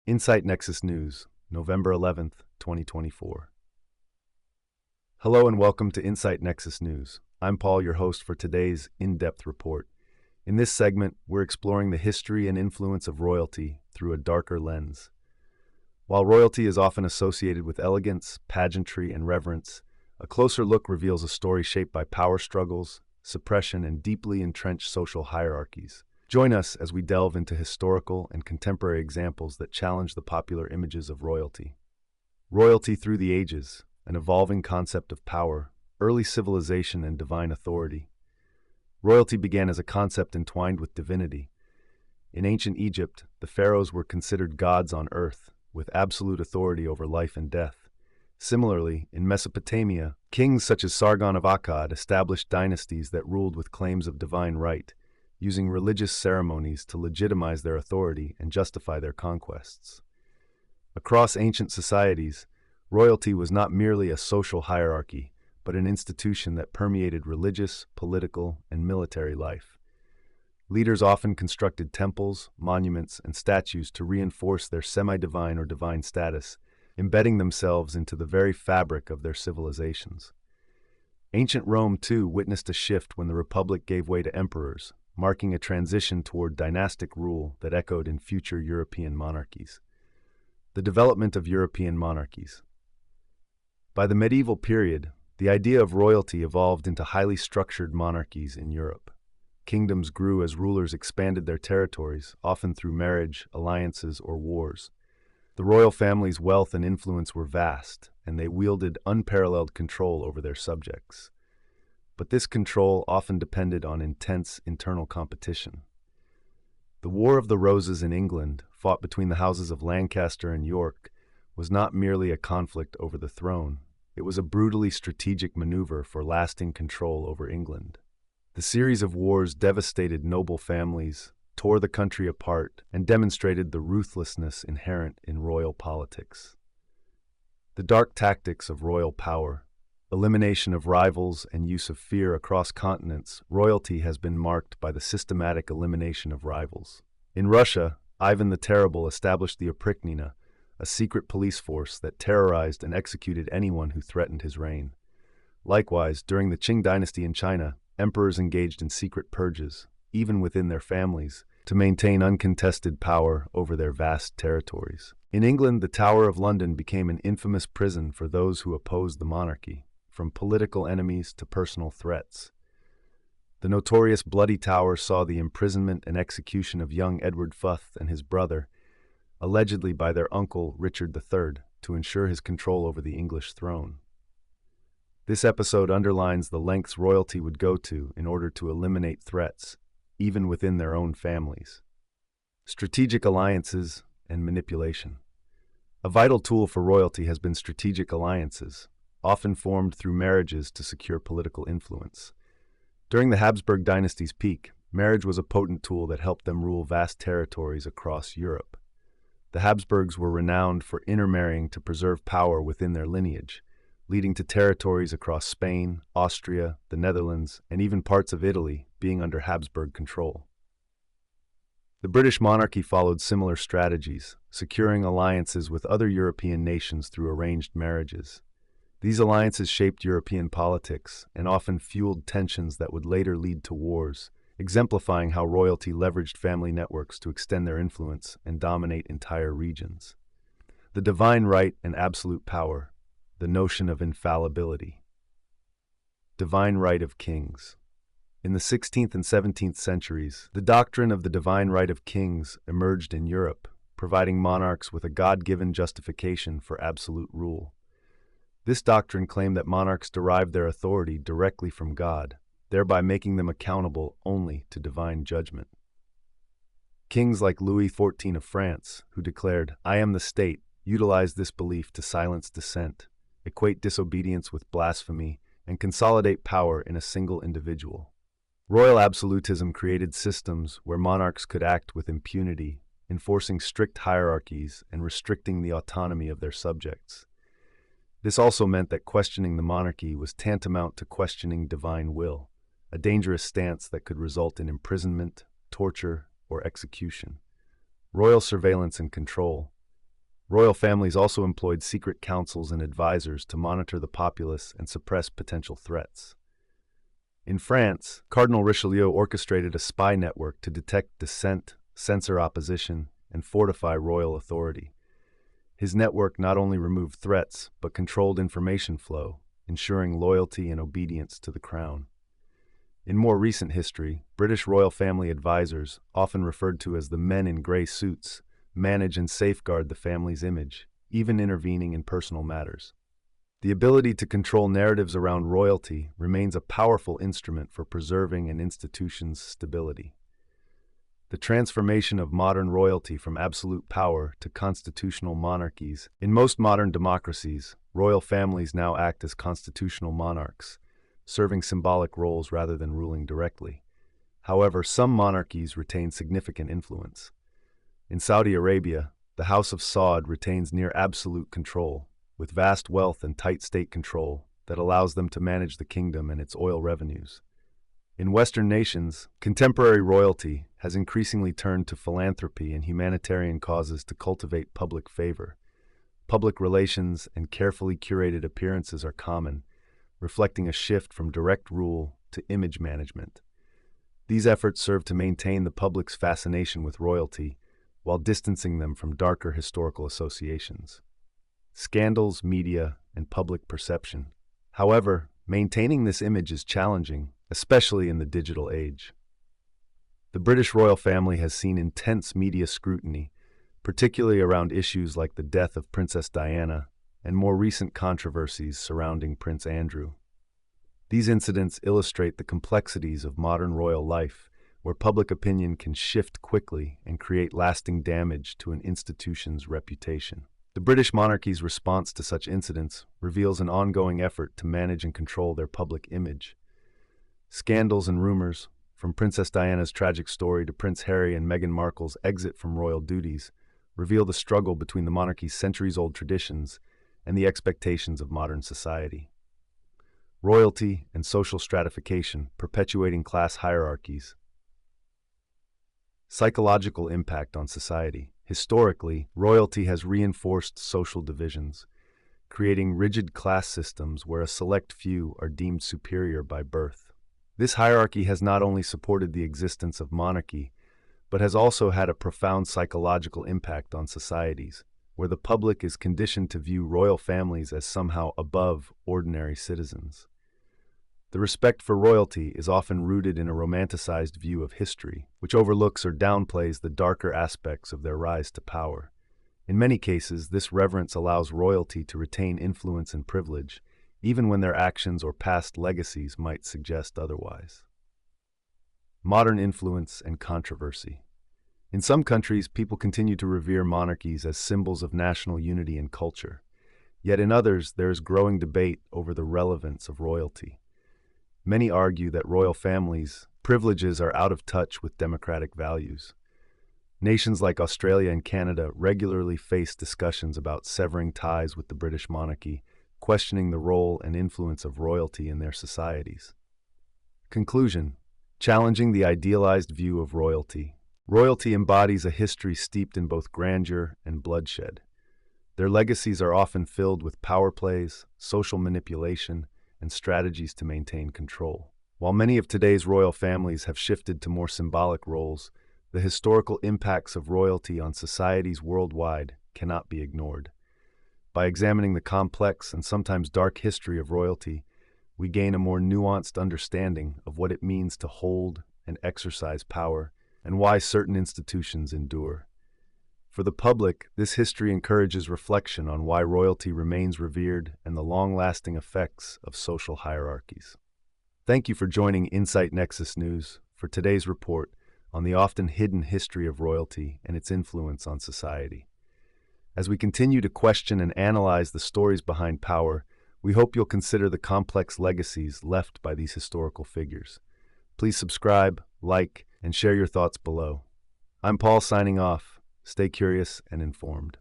Insight-Nexus-News, November 11th, 2024. Hello and welcome to Insight-Nexus-News. I'm Paul, your host for today's in-depth report. In this segment, we're exploring the history and influence of royalty through a darker lens. While royalty is often associated with elegance, pageantry, and reverence, a closer look reveals a story shaped by power struggles, suppression, and deeply entrenched social hierarchies. Join us as we delve into historical and contemporary examples that challenge the popular images of royalty. Royalty through the ages, an evolving concept of power, early civilization, and divine authority. Royalty began as a concept entwined with divinity. In ancient Egypt, the pharaohs were considered gods on earth, with absolute authority over life and death. Similarly, in Mesopotamia, kings such as Sargon of Akkad established dynasties that ruled with claims of divine right, using religious ceremonies to legitimize their authority and justify their conquests. Across ancient societies, royalty was not merely a social hierarchy, but an institution that permeated religious, political, and military life. Leaders often constructed temples, monuments, and statues to reinforce their semi-divine or divine status, embedding themselves into the very fabric of their civilizations. Ancient Rome, too, witnessed a shift when the Republic gave way to emperors, marking a transition toward dynastic rule that echoed in future European monarchies. The development of European monarchies. By the medieval period, the idea of royalty evolved into highly structured monarchies in Europe. Kingdoms grew as rulers expanded their territories, often through marriage, alliances, or wars. The royal family's wealth and influence were vast, and they wielded unparalleled control over their subjects. But this control often depended on intense internal competition. The War of the Roses in England, fought between the houses of Lancaster and York, was not merely a conflict over the throne. It was a brutally strategic maneuver for lasting control over England. The series of wars devastated noble families, tore the country apart, and demonstrated the ruthlessness inherent in royal politics. The dark tactics of royal power. Elimination of rivals and use of fear across continents, royalty has been marked by the systematic elimination of rivals. In Russia, Ivan the Terrible established the oprichnina, a secret police force that terrorized and executed anyone who threatened his reign. Likewise, during the Qing dynasty in China, emperors engaged in secret purges, even within their families, to maintain uncontested power over their vast territories. In England, the Tower of London became an infamous prison for those who opposed the monarchy, from political enemies to personal threats. The notorious Bloody Tower saw the imprisonment and execution of young Edward Futh and his brother, allegedly by their uncle Richard III, to ensure his control over the English throne. This episode underlines the lengths royalty would go to in order to eliminate threats, even within their own families. Strategic alliances and manipulation. A vital tool for royalty has been strategic alliances, often formed through marriages to secure political influence. During the Habsburg dynasty's peak, marriage was a potent tool that helped them rule vast territories across Europe. The Habsburgs were renowned for intermarrying to preserve power within their lineage, leading to territories across Spain, Austria, the Netherlands, and even parts of Italy being under Habsburg control. The British monarchy followed similar strategies, securing alliances with other European nations through arranged marriages. These alliances shaped European politics and often fueled tensions that would later lead to wars, exemplifying how royalty leveraged family networks to extend their influence and dominate entire regions. The divine right and absolute power, the notion of infallibility. Divine right of kings. In the 16th and 17th centuries, the doctrine of the divine right of kings emerged in Europe, providing monarchs with a God-given justification for absolute rule. This doctrine claimed that monarchs derived their authority directly from God, thereby making them accountable only to divine judgment. Kings like Louis XIV of France, who declared, "I am the state," utilized this belief to silence dissent, equate disobedience with blasphemy, and consolidate power in a single individual. Royal absolutism created systems where monarchs could act with impunity, enforcing strict hierarchies and restricting the autonomy of their subjects. This also meant that questioning the monarchy was tantamount to questioning divine will, a dangerous stance that could result in imprisonment, torture, or execution. Royal surveillance and control. Royal families also employed secret councils and advisors to monitor the populace and suppress potential threats. In France, Cardinal Richelieu orchestrated a spy network to detect dissent, censor opposition, and fortify royal authority. His network not only removed threats, but controlled information flow, ensuring loyalty and obedience to the crown. In more recent history, British royal family advisors, often referred to as the men in gray suits, manage and safeguard the family's image, even intervening in personal matters. The ability to control narratives around royalty remains a powerful instrument for preserving an institution's stability. The transformation of modern royalty from absolute power to constitutional monarchies. In most modern democracies, royal families now act as constitutional monarchs, serving symbolic roles rather than ruling directly. However, some monarchies retain significant influence. In Saudi Arabia, the House of Saud retains near absolute control, with vast wealth and tight state control that allows them to manage the kingdom and its oil revenues. In Western nations, contemporary royalty has increasingly turned to philanthropy and humanitarian causes to cultivate public favor. Public relations and carefully curated appearances are common, reflecting a shift from direct rule to image management. These efforts serve to maintain the public's fascination with royalty while distancing them from darker historical associations. Scandals, media, and public perception. However, maintaining this image is challenging, especially in the digital age. The British royal family has seen intense media scrutiny, particularly around issues like the death of Princess Diana and more recent controversies surrounding Prince Andrew. These incidents illustrate the complexities of modern royal life, where public opinion can shift quickly and create lasting damage to an institution's reputation. The British monarchy's response to such incidents reveals an ongoing effort to manage and control their public image. Scandals and rumors, from Princess Diana's tragic story to Prince Harry and Meghan Markle's exit from royal duties, reveal the struggle between the monarchy's centuries-old traditions and the expectations of modern society. Royalty and social stratification, perpetuating class hierarchies. Psychological impact on society. Historically, royalty has reinforced social divisions, creating rigid class systems where a select few are deemed superior by birth. This hierarchy has not only supported the existence of monarchy, but has also had a profound psychological impact on societies, where the public is conditioned to view royal families as somehow above ordinary citizens. The respect for royalty is often rooted in a romanticized view of history, which overlooks or downplays the darker aspects of their rise to power. In many cases, this reverence allows royalty to retain influence and privilege, even when their actions or past legacies might suggest otherwise. Modern influence and controversy. In some countries, people continue to revere monarchies as symbols of national unity and culture. Yet in others, there is growing debate over the relevance of royalty. Many argue that royal families' privileges are out of touch with democratic values. Nations like Australia and Canada regularly face discussions about severing ties with the British monarchy, questioning the role and influence of royalty in their societies. Conclusion: challenging the idealized view of royalty. Royalty embodies a history steeped in both grandeur and bloodshed. Their legacies are often filled with power plays, social manipulation, and strategies to maintain control. While many of today's royal families have shifted to more symbolic roles, the historical impacts of royalty on societies worldwide cannot be ignored. By examining the complex and sometimes dark history of royalty, we gain a more nuanced understanding of what it means to hold and exercise power and why certain institutions endure. For the public, this history encourages reflection on why royalty remains revered and the long-lasting effects of social hierarchies. Thank you for joining Insight-Nexus-News for today's report on the often hidden history of royalty and its influence on society. As we continue to question and analyze the stories behind power, we hope you'll consider the complex legacies left by these historical figures. Please subscribe, like, and share your thoughts below. I'm Paul signing off. Stay curious and informed.